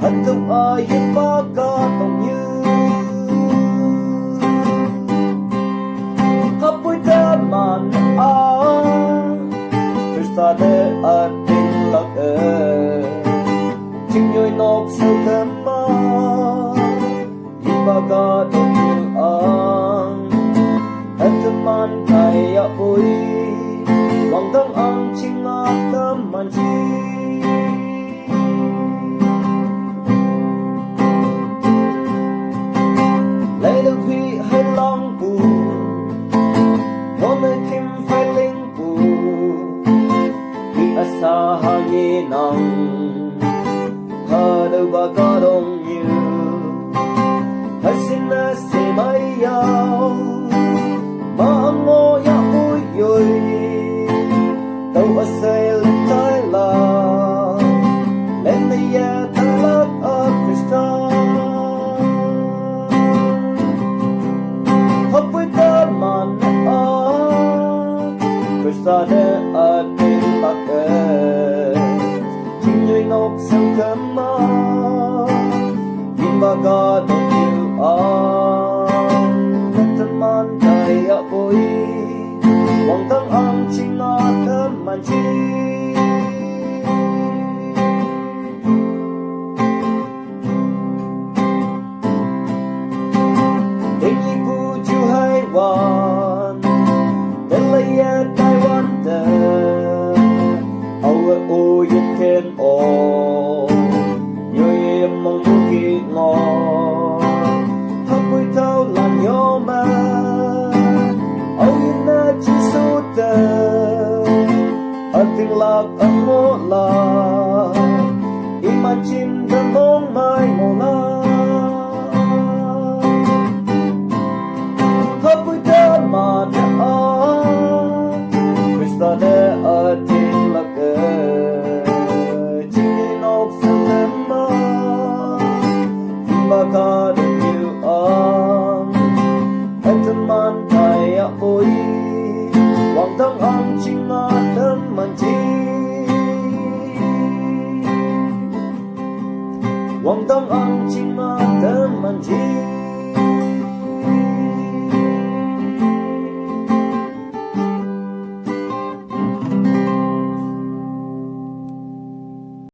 hận không ai yên ba ca tổng như hấp với ta màn ta để ở tình lạc chinh nhoi nóc sâu thơm mơ yên ba ca tổng như ang hận thơm man thay ya ôi vòng thơm ang chinh ngát thơm man chi lấy được huy hay long bù nơi kim phải linh bù khi asa hangin ang ha đâu ba ca đông như hasin na se mai yao ma ngo ya ui yoi tàu asai lên tai la lên đây ya ta lắc a Krista hấp với ta man Krista để ở tình lạc chinh nhoi nóc sân cơm mơ ba ca đông như ang thân man thay ya ôi vòng thăng ang chinh ngát thơm man chi tình yêu bu chu hai wan tên lấy ya tai wan tờ âu ôi yên khen ô như mong muốn kỳ ngò hấp với thao làm nhỏ mà âu yên na chỉ số tờ ở tình lạc ở ngõ là iman chim thân bóng mai ngô la hấp với ta mà đã Krista để ở tình lạc chinh nóc sân thơm mơ ba ca đông như ang hận thơm man thay ya ôi vòng thăng ang chinh ngát thơm man chi vòng thăng ang chinh ngát thơm man chi